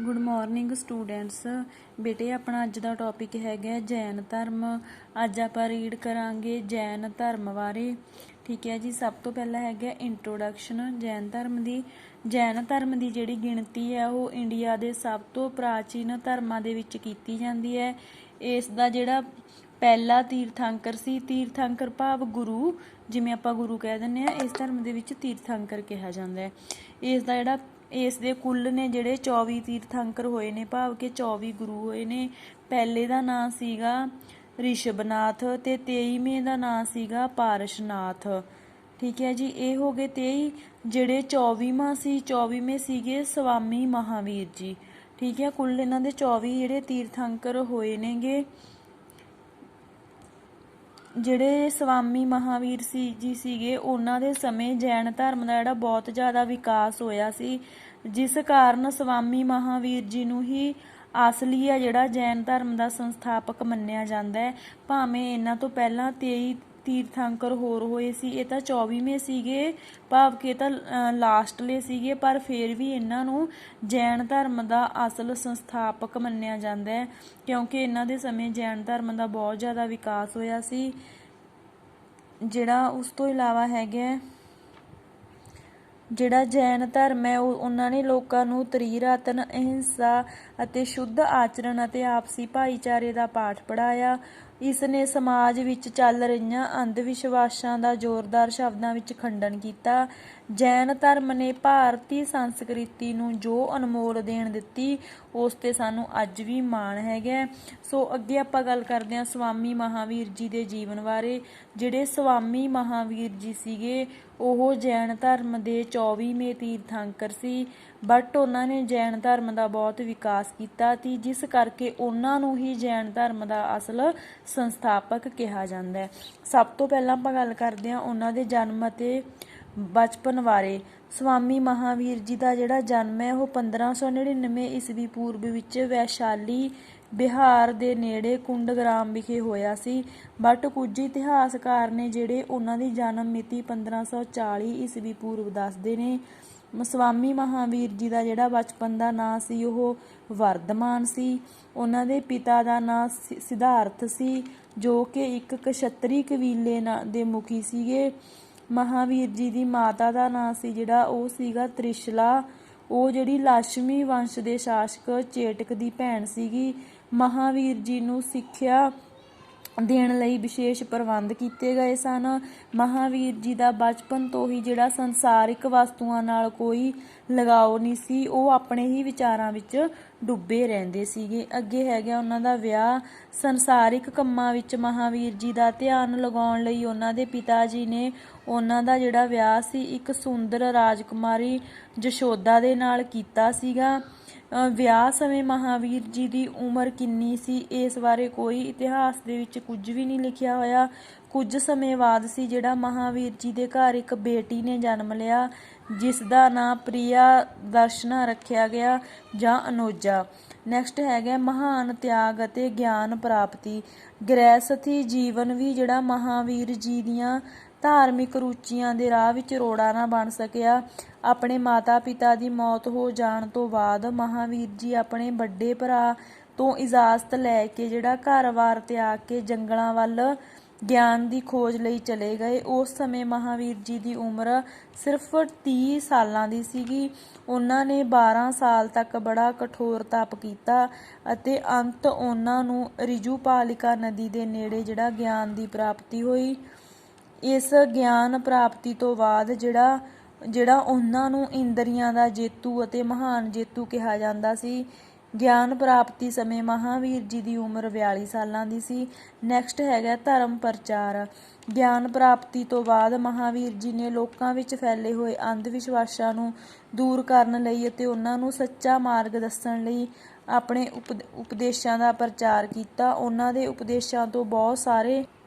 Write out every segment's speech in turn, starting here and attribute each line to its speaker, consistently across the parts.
Speaker 1: Good morning students. ਬੇਟੇ ਆਪਣਾ ਅੱਜ ਦਾ ਟੌਪਿਕ ਹੈਗਾ ਜੈਨ ਧਰਮ। ਅੱਜ ਆਪਾਂ ਰੀਡ ਕਰਾਂਗੇ ਜੈਨ ਧਰਮ ਬਾਰੇ। ਠੀਕ ਹੈ ਜੀ। ਸਭ ਤੋਂ ਪਹਿਲਾਂ ਹੈਗਾ ਇੰਟਰੋਡਕਸ਼ਨ ਜੈਨ ਧਰਮ ਦੀ। ਜੈਨ ਧਰਮ ਦੀ ਜਿਹੜੀ ਗਿਣਤੀ ਹੈ ਉਹ ਇੰਡੀਆ ਦੇ ਸਭ ਤੋਂ ਪ੍ਰਾਚੀਨ ਧਰਮਾਂ ਦੇ ਵਿੱਚ ਕੀਤੀ ਜਾਂਦੀ ਹੈ। ਇਸ ਦਾ ਜਿਹੜਾ ਪਹਿਲਾ ਤੀਰਥੰਕਰ ਸੀ, ਤੀਰਥੰਕਰ ਭਾਵ ਗੁਰੂ, ਜਿਵੇਂ ਆਪਾਂ ਗੁਰੂ ਕਹਿ ਦਿੰਦੇ ਹਾਂ, ਇਸ ਧਰਮ ਦੇ ਵਿੱਚ ਤੀਰਥੰਕਰ ਕਿਹਾ ਜਾਂਦਾ ਹੈ। ਇਸ ਦੇ ਕੁੱਲ ਨੇ ਜਿਹੜੇ 24 ਤੀਰਥੰਕਰ ਹੋਏ ਨੇ, ਭਾਵ ਕਿ 24 ਗੁਰੂ ਹੋਏ ਨੇ। ਪਹਿਲੇ ਦਾ ਨਾਂ ਸੀਗਾ ਰਿਸ਼ਭਨਾਥ ਤੇ 23ਵੇਂ ਦਾ ਨਾਂ ਸੀਗਾ ਪਾਰਸ਼ਨਾਥ। ਠੀਕ ਹੈ ਜੀ। ਇਹ ਹੋ ਗਏ 23। ਜਿਹੜੇ 24ਵੇਂ ਸੀਗੇ ਸਵਾਮੀ ਮਹਾਵੀਰ ਜੀ। ਠੀਕ ਹੈ। ਕੁੱਲ ਇਹਨਾਂ ਦੇ 24 ਜਿਹੜੇ ਤੀਰਥੰਕਰ ਹੋਏ ਨੇਗੇ। ਜਿਹੜੇ ਸਵਾਮੀ ਮਹਾਵੀਰ ਜੀ ਸੀਗੇ, ਉਹਨਾਂ ਦੇ ਸਮੇਂ ਜੈਨ ਧਰਮ ਦਾ ਜਿਹੜਾ ਬਹੁਤ ਜ਼ਿਆਦਾ ਵਿਕਾਸ ਹੋਇਆ ਸੀ, ਜਿਸ ਕਾਰਨ ਸਵਾਮੀ ਮਹਾਵੀਰ ਜੀ ਨੂੰ ਹੀ ਅਸਲੀ ਆ ਜਿਹੜਾ ਜੈਨ ਧਰਮ ਦਾ ਸੰਸਥਾਪਕ ਮੰਨਿਆ ਜਾਂਦਾ ਹੈ। ਭਾਵੇਂ ਇਹਨਾਂ ਤੋਂ ਪਹਿਲਾਂ 23 ਤੀਰਥੰਕਰ ਹੋਰ ਹੋਏ ਸੀ, ਇਹ ਤਾਂ 24ਵੇਂ ਸੀਗੇ, ਭਾਵ ਕਿ ਇਹ ਤਾਂ ਲਾਸਟਲੇ ਸੀਗੇ, ਪਰ ਫਿਰ ਵੀ ਇਹਨਾਂ ਨੂੰ ਜੈਨ ਧਰਮ ਦਾ ਅਸਲ ਸੰਸਥਾਪਕ ਮੰਨਿਆ ਜਾਂਦਾ ਹੈ, ਕਿਉਂਕਿ ਇਹਨਾਂ ਦੇ ਸਮੇਂ ਜੈਨ ਧਰਮ ਦਾ ਬਹੁਤ ਜ਼ਿਆਦਾ ਵਿਕਾਸ ਹੋਇਆ ਸੀ। ਜਿਹੜਾ ਉਸ ਤੋਂ ਇਲਾਵਾ ਹੈਗਾ ਜਿਹੜਾ ਜੈਨ ਧਰਮ ਹੈ, ਉਹਨਾਂ ਨੇ ਲੋਕਾਂ ਨੂੰ ਤ੍ਰਿਰਤਨ, ਅਹਿੰਸਾ ਅਤੇ ਸ਼ੁੱਧ ਆਚਰਣ ਅਤੇ ਆਪਸੀ ਭਾਈਚਾਰੇ ਦਾ ਪਾਠ ਪੜ੍ਹਾਇਆ। ਇਸ ਨੇ ਸਮਾਜ ਵਿੱਚ ਚੱਲ ਰਹੀਆਂ ਅੰਧ ਵਿਸ਼ਵਾਸਾਂ ਦਾ ਜ਼ੋਰਦਾਰ ਸ਼ਬਦਾਂ ਵਿੱਚ ਖੰਡਨ ਕੀਤਾ। ਜੈਨ ਧਰਮ ਨੇ ਭਾਰਤੀ ਸੰਸਕ੍ਰਿਤੀ ਨੂੰ ਜੋ ਅਨਮੋਲ ਦੇਣ ਦਿੱਤੀ, ਉਸ 'ਤੇ ਸਾਨੂੰ ਅੱਜ ਵੀ ਮਾਣ ਹੈਗਾ। ਸੋ ਅੱਗੇ ਆਪਾਂ ਗੱਲ ਕਰਦੇ ਹਾਂ ਸਵਾਮੀ ਮਹਾਵੀਰ ਜੀ ਦੇ ਜੀਵਨ ਬਾਰੇ। ਜਿਹੜੇ ਸਵਾਮੀ ਮਹਾਵੀਰ ਜੀ ਸੀਗੇ, ਉਹ ਜੈਨ ਧਰਮ ਦੇ 24ਵੇਂ ਤੀਰਥੰਕਰ ਸੀ, ਬਟ ਉਹਨਾਂ ਨੇ ਜੈਨ ਧਰਮ ਦਾ ਬਹੁਤ ਵਿਕਾਸ ਕੀਤਾ ਸੀ, ਜਿਸ ਕਰਕੇ ਉਹਨਾਂ ਨੂੰ ਹੀ ਜੈਨ ਧਰਮ ਦਾ ਅਸਲ ਸੰਸਥਾਪਕ ਕਿਹਾ ਜਾਂਦਾ ਹੈ। ਸਭ ਤੋਂ ਪਹਿਲਾਂ ਆਪਾਂ ਗੱਲ ਕਰਦੇ ਹਾਂ ਉਹਨਾਂ ਦੇ ਜਨਮ ਅਤੇ ਬਚਪਨ ਬਾਰੇ। ਸਵਾਮੀ ਮਹਾਵੀਰ ਜੀ ਦਾ ਜਿਹੜਾ ਜਨਮ ਹੈ ਉਹ 1599 ਈਸਵੀ ਪੂਰਬ ਵਿੱਚ ਵੈਸ਼ਾਲੀ ਬਿਹਾਰ ਦੇ ਨੇੜੇ ਕੁੰਡਗ੍ਰਾਮ ਵਿਖੇ ਹੋਇਆ ਸੀ, ਬਟ ਕੁਝ ਇਤਿਹਾਸਕਾਰ ਨੇ ਜਿਹੜੇ ਉਹਨਾਂ ਦੀ ਜਨਮ ਮਿਤੀ 1540 ਈਸਵੀ ਪੂਰਬ ਦੱਸਦੇ ਨੇ। ਸਵਾਮੀ ਮਹਾਵੀਰ ਜੀ ਦਾ ਜਿਹੜਾ ਬਚਪਨ ਦਾ ਨਾਂ ਸੀ ਉਹ ਵਰਧਮਾਨ ਸੀ। ਉਹਨਾਂ ਦੇ ਪਿਤਾ ਦਾ ਨਾਂ ਸਿਧਾਰਥ ਸੀ, ਜੋ ਕਿ ਇੱਕ ਕਸ਼ੱਤਰੀ ਕਬੀਲੇ ਦੇ ਮੁਖੀ ਸੀਗੇ। ਮਹਾਵੀਰ ਜੀ ਦੀ ਮਾਤਾ ਦਾ ਨਾਂ ਸੀ ਜਿਹੜਾ ਉਹ ਸੀਗਾ ਤ੍ਰਿਸ਼ਲਾ। ਉਹ ਜਿਹੜੀ ਲਾਸ਼ਮੀ ਵੰਸ਼ ਦੇ ਸ਼ਾਸਕ ਚੇਟਕ ਦੀ ਭੈਣ ਸੀਗੀ। ਮਹਾਵੀਰ ਜੀ ਨੂੰ ਸਿੱਖਿਆ ਦੇਣ ਲਈ ਵਿਸ਼ੇਸ਼ ਪ੍ਰਬੰਧ ਕੀਤੇ ਗਏ ਸਨ। ਮਹਾਵੀਰ ਜੀ ਦਾ ਬਚਪਨ ਤੋਂ ਹੀ ਜਿਹੜਾ ਸੰਸਾਰਿਕ ਵਸਤੂਆਂ ਨਾਲ ਕੋਈ ਲਗਾਓ ਨਹੀਂ ਸੀ, ਉਹ ਆਪਣੇ ਹੀ ਵਿਚਾਰਾਂ ਵਿੱਚ ਡੁੱਬੇ ਰਹਿੰਦੇ ਸੀਗੇ। ਅੱਗੇ ਹੈਗਾ ਉਹਨਾਂ ਦਾ ਵਿਆਹ। ਸੰਸਾਰਿਕ ਕੰਮਾਂ ਵਿੱਚ ਮਹਾਵੀਰ ਜੀ ਦਾ ਧਿਆਨ ਲਗਾਉਣ ਲਈ ਉਹਨਾਂ ਦੇ ਪਿਤਾ ਜੀ ਨੇ ਉਹਨਾਂ ਦਾ ਜਿਹੜਾ ਵਿਆਹ ਸੀ ਇੱਕ ਸੁੰਦਰ ਰਾਜਕੁਮਾਰੀ ਜਸ਼ੋਦਾ ਦੇ ਨਾਲ ਕੀਤਾ ਸੀਗਾ। ਵਿਆਹ ਸਮੇਂ ਮਹਾਵੀਰ ਜੀ ਦੀ ਉਮਰ ਕਿੰਨੀ ਸੀ, ਇਸ ਬਾਰੇ ਕੋਈ ਇਤਿਹਾਸ ਦੇ ਵਿੱਚ ਕੁਝ ਵੀ ਨਹੀਂ ਲਿਖਿਆ ਹੋਇਆ। ਕੁਝ ਸਮੇਂ ਬਾਅਦ ਸੀ ਜਿਹੜਾ ਮਹਾਵੀਰ ਜੀ ਦੇ ਘਰ ਇੱਕ ਬੇਟੀ ਨੇ ਜਨਮ ਲਿਆ, ਜਿਸ ਦਾ ਨਾਂ ਪ੍ਰਿਆ ਦਰਸ਼ਨਾ ਰੱਖਿਆ ਗਿਆ ਜਾਂ ਅਨੋਜਾ। ਨੈਕਸਟ ਹੈਗਾ ਮਹਾਨ ਤਿਆਗ ਅਤੇ ਗਿਆਨ ਪ੍ਰਾਪਤੀ। ਗ੍ਰਹਿਸਥੀ ਜੀਵਨ ਵੀ ਜਿਹੜਾ ਮਹਾਵੀਰ ਜੀ ਦੀਆਂ ਧਾਰਮਿਕ ਰੁਚੀਆਂ ਦੇ ਰਾਹ ਵਿੱਚ ਰੋੜਾ ਨਾ ਬਣ ਸਕਿਆ। ਆਪਣੇ ਮਾਤਾ ਪਿਤਾ ਦੀ ਮੌਤ ਹੋ ਜਾਣ ਤੋਂ ਬਾਅਦ ਮਹਾਵੀਰ ਜੀ ਆਪਣੇ ਵੱਡੇ ਭਰਾ ਤੋਂ ਇਜਾਜ਼ਤ ਲੈ ਕੇ ਜਿਹੜਾ ਘਰ-ਬਾਰ ਤਿਆਗ ਕੇ ਜੰਗਲਾਂ ਵੱਲ ਗਿਆਨ ਦੀ ਖੋਜ ਲਈ ਚਲੇ ਗਏ। ਉਸ ਸਮੇਂ ਮਹਾਵੀਰ ਜੀ ਦੀ ਉਮਰ ਸਿਰਫ 30 ਸਾਲਾਂ ਦੀ ਸੀਗੀ। ਉਹਨਾਂ ਨੇ 12 ਸਾਲ ਤੱਕ ਬੜਾ ਕਠੋਰ ਤਪ ਕੀਤਾ ਅਤੇ ਅੰਤ ਉਹਨਾਂ ਨੂੰ ਰਿਜੂਪਾਲਿਕਾ ਨਦੀ ਦੇ ਨੇੜੇ ਜਿਹੜਾ ਗਿਆਨ ਦੀ ਪ੍ਰਾਪਤੀ ਹੋਈ। ਇਸ ਗਿਆਨ ਪ੍ਰਾਪਤੀ ਤੋਂ ਬਾਅਦ ਜਿਹੜਾ ਉਹਨਾਂ ਨੂੰ ਇੰਦਰੀਆਂ ਦਾ ਜੇਤੂ ਅਤੇ ਮਹਾਨ ਜੇਤੂ ਕਿਹਾ ਜਾਂਦਾ ਸੀ। ਗਿਆਨ ਪ੍ਰਾਪਤੀ ਸਮੇਂ ਮਹਾਵੀਰ ਜੀ ਦੀ ਉਮਰ 42 ਸਾਲਾਂ ਦੀ ਸੀ। ਨੈਕਸਟ ਹੈਗਾ ਧਰਮ ਪ੍ਰਚਾਰ। ਗਿਆਨ ਪ੍ਰਾਪਤੀ ਤੋਂ ਬਾਅਦ ਮਹਾਵੀਰ ਜੀ ਨੇ ਲੋਕਾਂ ਵਿੱਚ ਫੈਲੇ ਹੋਏ ਅੰਧ ਵਿਸ਼ਵਾਸਾਂ ਨੂੰ ਦੂਰ ਕਰਨ ਲਈ ਅਤੇ ਉਹਨਾਂ ਨੂੰ ਸੱਚਾ ਮਾਰਗ ਦੱਸਣ ਲਈ ਆਪਣੇ ਉਪਦੇਸ਼ਾਂ ਦਾ ਪ੍ਰਚਾਰ ਕੀਤਾ। ਉਹਨਾਂ ਦੇ ਉਪਦੇਸ਼ਾਂ ਤੋਂ ਬਹੁਤ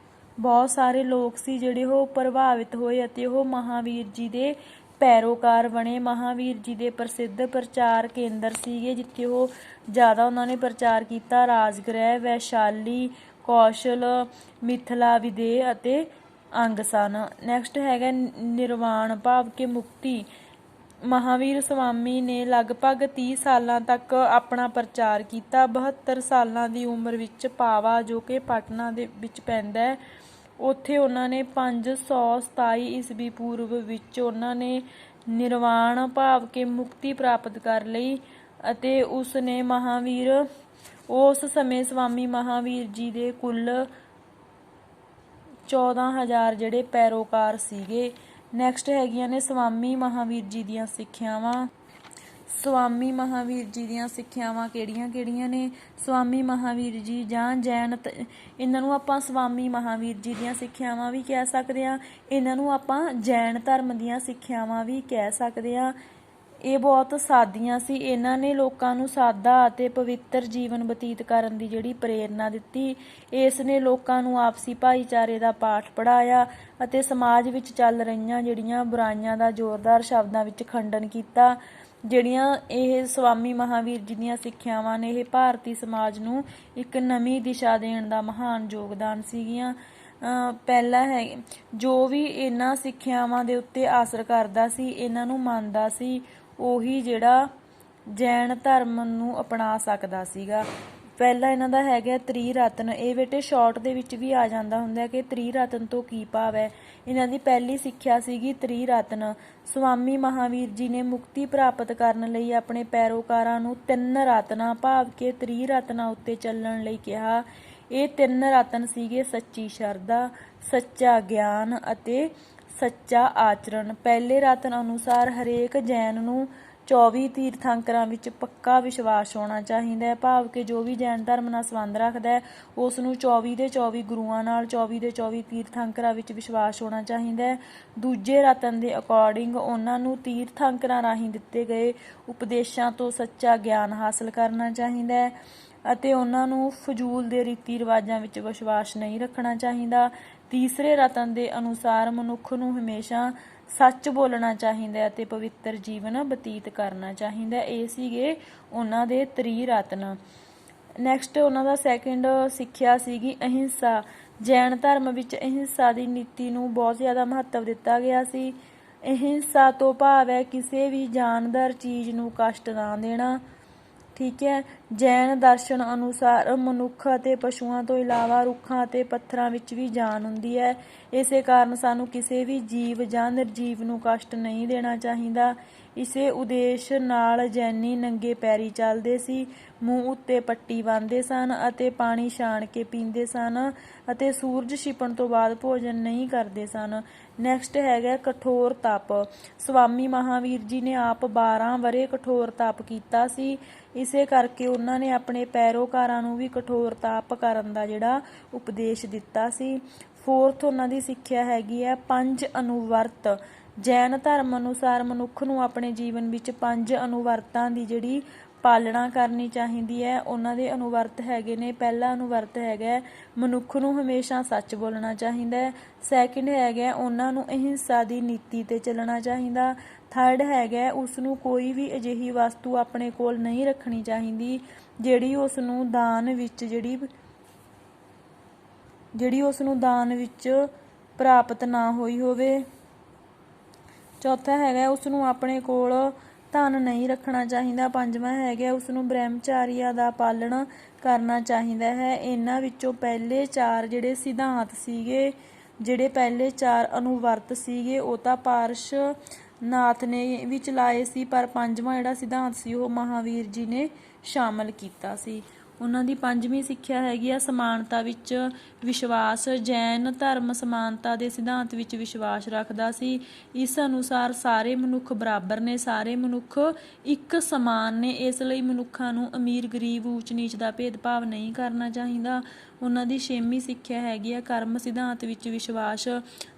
Speaker 1: ਸਾਰੇ ਲੋਕ ਸੀ ਜਿਹੜੇ ਉਹ ਪ੍ਰਭਾਵਿਤ ਹੋਏ ਅਤੇ ਉਹ ਮਹਾਵੀਰ ਜੀ ਦੇ ਪੈਰੋਕਾਰ ਬਣੇ। ਮਹਾਵੀਰ ਜੀ ਦੇ ਪ੍ਰਸਿੱਧ ਪ੍ਰਚਾਰ ਕੇਂਦਰ ਸੀਗੇ ਜਿੱਥੇ ਉਹ ਜ਼ਿਆਦਾ ਉਹਨਾਂ ਨੇ ਪ੍ਰਚਾਰ ਕੀਤਾ, ਰਾਜਗ੍ਰਹਿ, ਵੈਸ਼ਾਲੀ, ਕੌਸ਼ਲ, ਮਿਥਿਲਾ, ਵਿਦੇਹ ਅਤੇ ਅੰਗ ਸਨ। ਨੈਕਸਟ ਹੈਗਾ ਨਿਰਵਾਣ ਭਾਵ ਕਿ ਮੁਕਤੀ। ਮਹਾਵੀਰ ਸਵਾਮੀ ਨੇ ਲਗਭਗ 30 ਸਾਲਾਂ ਤੱਕ ਆਪਣਾ ਪ੍ਰਚਾਰ ਕੀਤਾ। 72 ਸਾਲਾਂ ਦੀ ਉਮਰ ਵਿੱਚ ਪਾਵਾ, ਜੋ ਕਿ ਪਟਨਾ ਦੇ ਵਿੱਚ ਪੈਂਦਾ ਹੈ, ਉੱਥੇ ਉਹਨਾਂ ਨੇ 527 ਈਸਵੀ ਪੂਰਵ ਵਿੱਚ ਉਹਨਾਂ ਨੇ ਨਿਰਵਾਣ ਭਾਵ ਕਿ ਮੁਕਤੀ ਪ੍ਰਾਪਤ ਕਰ ਲਈ ਅਤੇ ਉਸ ਨੇ ਉਸ ਸਮੇਂ ਸਵਾਮੀ ਮਹਾਵੀਰ ਜੀ ਦੇ ਕੁੱਲ 14,000 ਜਿਹੜੇ ਪੈਰੋਕਾਰ ਸੀਗੇ। ਨੈਕਸਟ ਹੈਗੀਆਂ ਨੇ ਸਵਾਮੀ ਮਹਾਵੀਰ ਜੀ ਦੀਆਂ ਸਿੱਖਿਆਵਾਂ। ਸਵਾਮੀ ਮਹਾਵੀਰ ਜੀ ਦੀਆਂ ਸਿੱਖਿਆਵਾਂ ਕਿਹੜੀਆਂ ਨੇ? ਸਵਾਮੀ ਮਹਾਵੀਰ ਜੀ ਜਾਂ ਜੈਨ, ਇਹਨਾਂ ਨੂੰ ਆਪਾਂ ਸਵਾਮੀ ਮਹਾਵੀਰ ਜੀ ਦੀਆਂ ਸਿੱਖਿਆਵਾਂ ਵੀ ਕਹਿ ਸਕਦੇ ਹਾਂ, ਇਹਨਾਂ ਨੂੰ ਆਪਾਂ ਜੈਨ ਧਰਮ ਦੀਆਂ ਸਿੱਖਿਆਵਾਂ ਵੀ ਕਹਿ ਸਕਦੇ ਹਾਂ। ਇਹ ਬਹੁਤ ਸਾਦੀਆਂ ਸੀ। ਇਹਨਾਂ ਨੇ ਲੋਕਾਂ ਨੂੰ ਸਾਦਾ ਅਤੇ ਪਵਿੱਤਰ ਜੀਵਨ ਬਤੀਤ ਕਰਨ ਦੀ ਜਿਹੜੀ ਪ੍ਰੇਰਨਾ ਦਿੱਤੀ। ਇਸ ਨੇ ਲੋਕਾਂ ਨੂੰ ਆਪਸੀ ਭਾਈਚਾਰੇ ਦਾ ਪਾਠ ਪੜ੍ਹਾਇਆ ਅਤੇ ਸਮਾਜ ਵਿੱਚ ਚੱਲ ਰਹੀਆਂ ਜਿਹੜੀਆਂ ਬੁਰਾਈਆਂ ਦਾ ਜ਼ੋਰਦਾਰ ਸ਼ਬਦਾਂ ਵਿੱਚ ਖੰਡਨ ਕੀਤਾ। ਜਿਹੜੀਆਂ ਇਹ ਸਵਾਮੀ ਮਹਾਵੀਰ ਜੀ ਦੀਆਂ ਸਿੱਖਿਆਵਾਂ ਨੇ, ਇਹ ਭਾਰਤੀ ਸਮਾਜ ਨੂੰ ਇੱਕ ਨਵੀਂ ਦਿਸ਼ਾ ਦੇਣ ਦਾ ਮਹਾਨ ਯੋਗਦਾਨ ਸੀਗੀਆਂ। ਪਹਿਲਾ ਹੈ ਜੋ ਵੀ ਇਹਨਾਂ ਸਿੱਖਿਆਵਾਂ ਦੇ ਉੱਤੇ ਆਸਰ ਕਰਦਾ ਸੀ, ਇਹਨਾਂ ਨੂੰ ਮੰਨਦਾ ਸੀ, ਉਹੀ ਜਿਹੜਾ ਜੈਨ ਧਰਮ ਨੂੰ ਅਪਣਾ ਸਕਦਾ ਸੀਗਾ। ਪਹਿਲਾ ਇਹਨਾਂ ਦਾ ਹੈਗਾ ਤ੍ਰਿਰਤਨ। ਇਹ ਬੇਟੇ ਸ਼ਾਰਟ ਦੇ ਵਿੱਚ ਵੀ ਆ ਜਾਂਦਾ ਹੁੰਦਾ ਕਿ ਤ੍ਰਿਰਤਨ ਤੋਂ ਕੀ ਭਾਵ ਹੈ। ਇਹਨਾਂ ਦੀ ਪਹਿਲੀ ਸਿੱਖਿਆ ਸੀਗੀ ਤ੍ਰਿਰਤਨ। ਸਵਾਮੀ ਮਹਾਵੀਰ ਜੀ ਨੇ ਮੁਕਤੀ ਪ੍ਰਾਪਤ ਕਰਨ ਲਈ ਆਪਣੇ ਪੈਰੋਕਾਰਾਂ ਨੂੰ 3 ਰਤਨਾਂ ਭਾਵ ਕਿ ਤ੍ਰਿਰਤਨਾਂ ਉੱਤੇ ਚੱਲਣ ਲਈ ਕਿਹਾ। ਇਹ 3 ਰਤਨ ਸੀਗੇ ਸੱਚੀ ਸ਼ਰਧਾ, ਸੱਚਾ ਗਿਆਨ ਅਤੇ ਸੱਚਾ ਆਚਰਣ। ਪਹਿਲੇ ਰਤਨ ਅਨੁਸਾਰ ਹਰੇਕ ਜੈਨ ਨੂੰ 24 ਤੀਰਥੰਕਰਾਂ ਵਿੱਚ ਪੱਕਾ ਵਿਸ਼ਵਾਸ ਹੋਣਾ ਚਾਹੀਦਾ ਹੈ, ਭਾਵ ਕਿ ਜੋ ਵੀ ਜੈਨ ਧਰਮ ਨਾਲ ਸੰਬੰਧ ਰੱਖਦਾ ਹੈ ਉਸ ਨੂੰ 24 ਦੇ 24 ਗੁਰੂਆਂ ਨਾਲ 24 ਦੇ 24 ਤੀਰਥੰਕਰਾਂ ਵਿੱਚ ਵਿਸ਼ਵਾਸ ਹੋਣਾ ਚਾਹੀਦਾ ਹੈ। ਦੂਜੇ ਰਤਨ ਦੇ ਅਕੋਰਡਿੰਗ ਉਹਨਾਂ ਨੂੰ ਤੀਰਥੰਕਰਾਂ ਰਾਹੀਂ ਦਿੱਤੇ ਗਏ ਉਪਦੇਸ਼ਾਂ ਤੋਂ ਸੱਚਾ ਗਿਆਨ ਹਾਸਲ ਕਰਨਾ ਚਾਹੀਦਾ ਹੈ ਅਤੇ ਉਹਨਾਂ ਨੂੰ ਫਜ਼ੂਲ ਦੇ ਰੀਤੀ ਰਿਵਾਜਾਂ ਵਿੱਚ ਵਿਸ਼ਵਾਸ ਨਹੀਂ ਰੱਖਣਾ ਚਾਹੀਦਾ। ਤੀਸਰੇ ਰਤਨ ਦੇ ਅਨੁਸਾਰ ਮਨੁੱਖ ਨੂੰ ਹਮੇਸ਼ਾ ਸੱਚ ਬੋਲਣਾ ਚਾਹੀਦਾ ਅਤੇ ਪਵਿੱਤਰ ਜੀਵਨ ਬਤੀਤ ਕਰਨਾ ਚਾਹੀਦਾ। ਇਹ ਸੀਗੇ ਉਹਨਾਂ ਦੇ ਤ੍ਰਿਰਤਨ। ਨੈਕਸਟ ਉਹਨਾਂ ਦਾ ਸੈਕਿੰਡ ਸਿੱਖਿਆ ਸੀਗੀ ਅਹਿੰਸਾ। ਜੈਨ ਧਰਮ ਵਿੱਚ ਅਹਿੰਸਾ ਦੀ ਨੀਤੀ ਨੂੰ ਬਹੁਤ ਜ਼ਿਆਦਾ ਮਹੱਤਵ ਦਿੱਤਾ ਗਿਆ ਸੀ। ਅਹਿੰਸਾ ਤੋਂ ਭਾਵ ਹੈ ਕਿਸੇ ਵੀ ਜਾਨਦਾਰ ਚੀਜ਼ ਨੂੰ ਕਸ਼ਟ ਨਾ ਦੇਣਾ। ਠੀਕ ਹੈ। ਜੈਨ ਦਰਸ਼ਨ ਅਨੁਸਾਰ ਮਨੁੱਖ ਅਤੇ ਪਸ਼ੂਆਂ ਤੋਂ ਇਲਾਵਾ ਰੁੱਖਾਂ ਅਤੇ ਪੱਥਰਾਂ ਵਿੱਚ ਵੀ ਜਾਨ ਹੁੰਦੀ ਹੈ। ਇਸੇ ਕਾਰਨ ਸਾਨੂੰ ਕਿਸੇ ਵੀ ਜੀਵ ਜਾਂ ਨਿਰਜੀਵ ਨੂੰ ਕਸ਼ਟ ਨਹੀਂ ਦੇਣਾ ਚਾਹੀਦਾ। ਇਸੇ ਉਦੇਸ਼ ਨਾਲ ਜੈਨੀ ਨੰਗੇ ਪੈਰੀ ਚੱਲਦੇ ਸੀ, ਮੂੰਹ ਉੱਤੇ ਪੱਟੀ ਬੰਨ੍ਹਦੇ ਸਨ ਅਤੇ ਪਾਣੀ ਛਾਣ ਕੇ ਪੀਂਦੇ ਸਨ ਅਤੇ ਸੂਰਜ ਛਿਪਣ ਤੋਂ ਬਾਅਦ ਭੋਜਨ ਨਹੀਂ ਕਰਦੇ ਸਨ। ਨੈਕਸਟ ਹੈਗਾ ਕਠੋਰ ਤਪ। ਸਵਾਮੀ ਮਹਾਵੀਰ ਜੀ ਨੇ ਆਪ 12 ਵਰ੍ਹੇ ਕਠੋਰ ਤਪ ਕੀਤਾ ਸੀ। ਇਸੇ ਕਰਕੇ ਉਹਨਾਂ ਨੇ ਆਪਣੇ ਪੈਰੋਕਾਰਾਂ ਨੂੰ ਵੀ ਕਠੋਰ ਤਪ ਕਰਨ ਦਾ ਜਿਹੜਾ ਉਪਦੇਸ਼ ਦਿੱਤਾ ਸੀ। ਫੋਰਥ ਉਹਨਾਂ ਦੀ ਸਿੱਖਿਆ ਹੈਗੀ ਹੈ 5 ਅਨੁਵਰਤ। ਜੈਨ ਧਰਮ ਅਨੁਸਾਰ ਮਨੁੱਖ ਨੂੰ ਆਪਣੇ ਜੀਵਨ ਵਿੱਚ 5 ਅਨੁਵਰਤਾਂ ਦੀ ਜਿਹੜੀ ਪਾਲਣਾ ਕਰਨੀ ਚਾਹੀਦੀ ਹੈ। ਉਹਨਾਂ ਦੇ ਅਨੁਵਰਤ ਹੈਗੇ ਨੇ, ਪਹਿਲਾ ਅਨੁਵਰਤ ਹੈਗਾ ਮਨੁੱਖ ਨੂੰ ਹਮੇਸ਼ਾ ਸੱਚ ਬੋਲਣਾ ਚਾਹੀਦਾ ਹੈ। ਸੈਕਿੰਡ ਹੈਗਾ ਉਹਨਾਂ ਨੂੰ ਅਹਿੰਸਾ ਦੀ ਨੀਤੀ 'ਤੇ ਚੱਲਣਾ ਚਾਹੀਦਾ। ਥਰਡ ਹੈਗਾ ਉਸ ਨੂੰ ਕੋਈ ਵੀ ਅਜਿਹੀ ਵਸਤੂ ਆਪਣੇ ਕੋਲ ਨਹੀਂ ਰੱਖਣੀ ਚਾਹੀਦੀ ਜਿਹੜੀ ਉਸ ਨੂੰ ਦਾਨ ਵਿੱਚ ਪ੍ਰਾਪਤ ਨਾ ਹੋਈ ਹੋਵੇ। ਚੌਥਾ ਹੈਗਾ ਉਸ ਨੂੰ ਆਪਣੇ ਕੋਲ ਧਨ ਨਹੀਂ ਰੱਖਣਾ ਚਾਹੀਦਾ। ਪੰਜਵਾਂ ਹੈਗਾ ਉਸ ਨੂੰ ਬ੍ਰਹਮਚਾਰੀਆ ਦਾ ਪਾਲਣ ਕਰਨਾ ਚਾਹੀਦਾ ਹੈ। ਇਹਨਾਂ ਵਿੱਚੋਂ ਪਹਿਲੇ 4 ਜਿਹੜੇ ਸਿਧਾਂਤ ਸੀਗੇ, ਜਿਹੜੇ ਪਹਿਲੇ 4 ਅਨੁਵਰਤ ਸੀਗੇ ਉਹ ਤਾਂ ਪਾਰਸ਼ਨਾਥ ਨੇ ਵੀ ਚਲਾਏ ਸੀ, ਪਰ 5ਵਾਂ ਜਿਹੜਾ ਸਿਧਾਂਤ ਸੀ ਉਹ ਮਹਾਵੀਰ ਜੀ ਨੇ ਸ਼ਾਮਲ ਕੀਤਾ ਸੀ। ਉਹਨਾਂ ਦੀ 5ਵੀਂ ਸਿੱਖਿਆ ਹੈਗੀ ਆ ਸਮਾਨਤਾ ਵਿੱਚ ਵਿਸ਼ਵਾਸ। ਜੈਨ ਧਰਮ ਸਮਾਨਤਾ ਦੇ ਸਿਧਾਂਤ ਵਿੱਚ ਵਿਸ਼ਵਾਸ ਰੱਖਦਾ ਸੀ। ਇਸ ਅਨੁਸਾਰ ਸਾਰੇ ਮਨੁੱਖ ਬਰਾਬਰ ਨੇ, ਸਾਰੇ ਮਨੁੱਖ ਇੱਕ ਸਮਾਨ ਨੇ। ਇਸ ਲਈ ਮਨੁੱਖਾਂ ਨੂੰ ਅਮੀਰ ਗਰੀਬ ਊਚ ਨੀਚ ਦਾ ਭੇਦਭਾਵ ਨਹੀਂ ਕਰਨਾ ਚਾਹੀਦਾ। ਉਹਨਾਂ ਦੀ 6ਵੀਂ ਸਿੱਖਿਆ ਹੈਗੀ ਆ ਕਰਮ ਸਿਧਾਂਤ ਵਿੱਚ ਵਿਸ਼ਵਾਸ।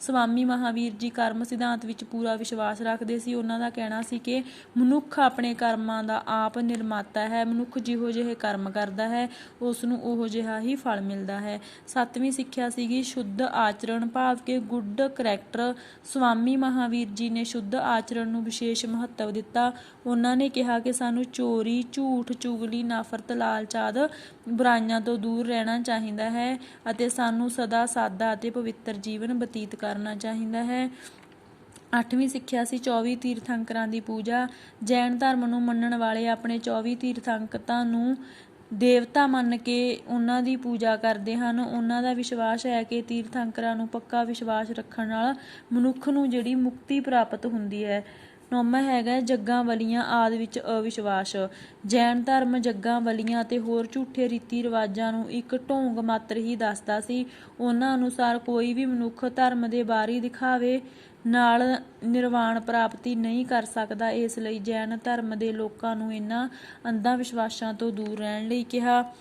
Speaker 1: ਸਵਾਮੀ ਮਹਾਵੀਰ ਜੀ ਕਰਮ ਸਿਧਾਂਤ ਵਿੱਚ ਪੂਰਾ ਵਿਸ਼ਵਾਸ ਰੱਖਦੇ ਸੀ। ਉਹਨਾਂ ਦਾ ਕਹਿਣਾ ਸੀ ਕਿ ਮਨੁੱਖ ਆਪਣੇ ਕਰਮਾਂ ਦਾ ਆਪ ਨਿਰਮਾਤਾ ਹੈ। ਮਨੁੱਖ ਜਿਹੋ ਜਿਹੇ ਕਰਮ ਕਰਦਾ ਹੈ ਉਸ ਨੂੰ ਉਹੋ ਜਿਹਾ ਹੀ ਫਲ ਮਿਲਦਾ ਹੈ। 7ਵੀਂ ਸਿੱਖਿਆ ਸੀਗੀ ਸ਼ੁੱਧ ਆਚਰਣ ਭਾਵ ਕਿ ਗੁੱਡ ਕਰੈਕਟਰ। ਸਵਾਮੀ ਮਹਾਵੀਰ ਜੀ ਨੇ ਸ਼ੁੱਧ ਆਚਰਣ ਨੂੰ ਵਿਸ਼ੇਸ਼ ਮਹੱਤਵ ਦਿੱਤਾ। ਉਹਨਾਂ ਨੇ ਕਿਹਾ ਕਿ ਸਾਨੂੰ ਚੋਰੀ, ਝੂਠ, ਚੁਗਲੀ, ਨਫ਼ਰਤ, ਲਾਲਚ ਆਦਿ ਬੁਰਾਈਆਂ ਤੋਂ ਦੂਰ ਰਹਿਣਾ ਚਾਹੀਦਾ ਹੈ ਅਤੇ ਸਾਨੂੰ ਸਦਾ ਸਾਦਾ ਅਤੇ ਪਵਿੱਤਰ ਜੀਵਨ ਬਤੀਤ ਕਰਨਾ ਚਾਹੀਦਾ ਹੈ। 8ਵੀਂ ਸਿੱਖਿਆ ਸੀ 24 ਤੀਰਥੰਕਰਾਂ ਦੀ ਪੂਜਾ। ਜੈਨ ਧਰਮ ਨੂੰ ਮੰਨਣ ਵਾਲੇ ਆਪਣੇ 24 ਤੀਰਥੰਕਰਾਂ ਨੂੰ ਦੇਵਤਾ ਮੰਨ ਕੇ ਉਹਨਾਂ ਦੀ ਪੂਜਾ ਕਰਦੇ ਹਨ। ਉਹਨਾਂ ਦਾ ਵਿਸ਼ਵਾਸ ਹੈ ਕਿ ਤੀਰਥੰਕਰਾਂ ਨੂੰ ਪੱਕਾ ਵਿਸ਼ਵਾਸ ਰੱਖਣ ਨਾਲ ਮਨੁੱਖ ਨੂੰ ਜਿਹੜੀ ਮੁਕਤੀ ਪ੍ਰਾਪਤ ਹੁੰਦੀ ਹੈ। 9ਵਾਂ ਹੈਗਾ ਜੱਗਾਂ ਬਲੀਆਂ ਆਦਿ ਵਿੱਚ ਅਵਿਸ਼ਵਾਸ। ਜੈਨ ਧਰਮ ਜੱਗਾਂ ਬਲੀਆਂ ਅਤੇ ਹੋਰ ਝੂਠੇ ਰੀਤੀ ਰਿਵਾਜਾਂ ਨੂੰ ਇੱਕ ਢੋਂਗ ਮਾਤਰ ਹੀ ਦੱਸਦਾ ਸੀ। ਉਹਨਾਂ ਅਨੁਸਾਰ ਕੋਈ ਵੀ ਮਨੁੱਖ ਧਰਮ ਦੇ ਬਾਹਰੀ ਦਿਖਾਵੇ ਨਾਲ ਨਿਰਵਾਣ ਪ੍ਰਾਪਤੀ ਨਹੀਂ ਕਰ ਸਕਦਾ। ਇਸ ਲਈ ਜੈਨ ਧਰਮ ਦੇ ਲੋਕਾਂ ਨੂੰ ਇਹਨਾਂ ਅੰਧਾ ਵਿਸ਼ਵਾਸਾਂ ਤੋਂ ਦੂਰ ਰਹਿਣ ਲਈ ਕਿਹਾ।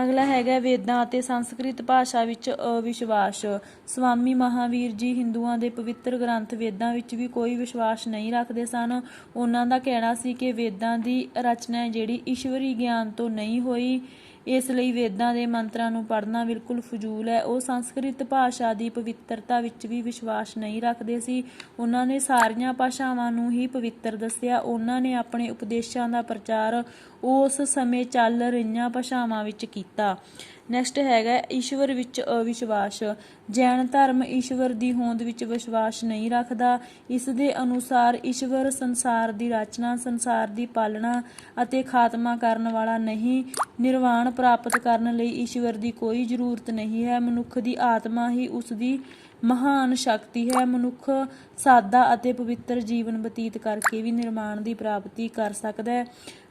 Speaker 1: ਅਗਲਾ ਹੈਗਾ ਵੇਦਾਂ ਅਤੇ ਸੰਸਕ੍ਰਿਤ ਭਾਸ਼ਾ ਵਿੱਚ ਅਵਿਸ਼ਵਾਸ। ਸਵਾਮੀ ਮਹਾਵੀਰ ਜੀ ਹਿੰਦੂਆਂ ਦੇ ਪਵਿੱਤਰ ਗ੍ਰੰਥ ਵੇਦਾਂ ਵਿੱਚ ਵੀ ਕੋਈ ਵਿਸ਼ਵਾਸ ਨਹੀਂ ਰੱਖਦੇ ਸਨ। ਉਹਨਾਂ ਦਾ ਕਹਿਣਾ ਸੀ ਕਿ ਵੇਦਾਂ ਦੀ ਰਚਨਾ ਜਿਹੜੀ ਈਸ਼ਵਰੀ ਗਿਆਨ ਤੋਂ ਨਹੀਂ ਹੋਈ, ਇਸ ਲਈ ਵੇਦਾਂ ਦੇ ਮੰਤਰਾਂ ਨੂੰ ਪੜ੍ਹਨਾ ਬਿਲਕੁਲ ਫਜ਼ੂਲ ਹੈ। ਉਹ ਸੰਸਕ੍ਰਿਤ ਭਾਸ਼ਾ ਦੀ ਪਵਿੱਤਰਤਾ ਵਿੱਚ ਵੀ ਵਿਸ਼ਵਾਸ ਨਹੀਂ ਰੱਖਦੇ ਸੀ। ਉਹਨਾਂ ਨੇ ਸਾਰੀਆਂ ਭਾਸ਼ਾਵਾਂ ਨੂੰ ਹੀ ਪਵਿੱਤਰ ਦੱਸਿਆ। ਉਹਨਾਂ ਨੇ ਆਪਣੇ ਉਪਦੇਸ਼ਾਂ ਦਾ ਪ੍ਰਚਾਰ ਉਸ ਸਮੇਂ ਚੱਲ ਰਹੀਆਂ ਭਾਸ਼ਾਵਾਂ ਵਿੱਚ ਕੀਤਾ। ਨੈਕਸਟ ਹੈਗਾ ਈਸ਼ਵਰ ਵਿੱਚ ਅਵਿਸ਼ਵਾਸ। ਜੈਨ ਧਰਮ ਈਸ਼ਵਰ ਦੀ ਹੋਂਦ ਵਿੱਚ ਵਿਸ਼ਵਾਸ ਨਹੀਂ ਰੱਖਦਾ। ਇਸ ਦੇ ਅਨੁਸਾਰ ਈਸ਼ਵਰ ਸੰਸਾਰ ਦੀ ਰਚਨਾ, ਸੰਸਾਰ ਦੀ ਪਾਲਣਾ ਅਤੇ ਖਾਤਮਾ ਕਰਨ ਵਾਲਾ ਨਹੀਂ। ਨਿਰਵਾਣ ਪ੍ਰਾਪਤ ਕਰਨ ਲਈ ਈਸ਼ਵਰ ਦੀ ਕੋਈ ਜ਼ਰੂਰਤ ਨਹੀਂ ਹੈ। ਮਨੁੱਖ ਦੀ ਆਤਮਾ ਹੀ ਉਸ ਦੀ ਮਹਾਨ ਸ਼ਕਤੀ ਹੈ। ਮਨੁੱਖ ਸਾਦਾ ਅਤੇ ਪਵਿੱਤਰ ਜੀਵਨ ਬਤੀਤ ਕਰਕੇ ਵੀ ਨਿਰਵਾਣ ਦੀ ਪ੍ਰਾਪਤੀ ਕਰ ਸਕਦਾ ਹੈ।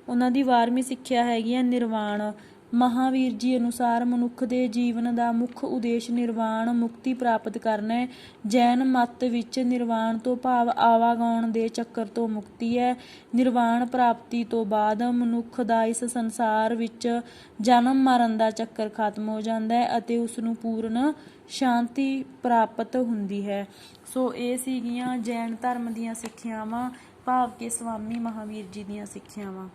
Speaker 1: ਉਹਨਾਂ ਦੀ 12ਵੀਂ ਸਿੱਖਿਆ ਹੈਗੀ ਹੈ ਨਿਰਵਾਣ। ਮਹਾਵੀਰ ਜੀ ਅਨੁਸਾਰ ਮਨੁੱਖ ਦੇ ਜੀਵਨ ਦਾ ਮੁੱਖ ਉਦੇਸ਼ ਨਿਰਵਾਣ ਮੁਕਤੀ ਪ੍ਰਾਪਤ ਕਰਨਾ ਹੈ। ਜੈਨ ਮੱਤ ਵਿੱਚ ਨਿਰਵਾਣ ਤੋਂ ਭਾਵ ਆਵਾਗਾਉਣ ਦੇ ਚੱਕਰ ਤੋਂ ਮੁਕਤੀ ਹੈ। ਨਿਰਵਾਣ ਪ੍ਰਾਪਤੀ ਤੋਂ ਬਾਅਦ ਮਨੁੱਖ ਦਾ ਇਸ ਸੰਸਾਰ ਵਿੱਚ ਜਨਮ ਮਰਨ ਦਾ ਚੱਕਰ ਖਤਮ ਹੋ ਜਾਂਦਾ ਹੈ ਅਤੇ ਉਸ ਨੂੰ ਪੂਰਨ ਸ਼ਾਂਤੀ ਪ੍ਰਾਪਤ ਹੁੰਦੀ ਹੈ। ਸੋ ਇਹ ਸੀਗੀਆਂ ਜੈਨ ਧਰਮ ਦੀਆਂ ਸਿੱਖਿਆਵਾਂ, ਭਾਵ ਕਿ ਸਵਾਮੀ ਮਹਾਵੀਰ ਜੀ ਦੀਆਂ ਸਿੱਖਿਆਵਾਂ।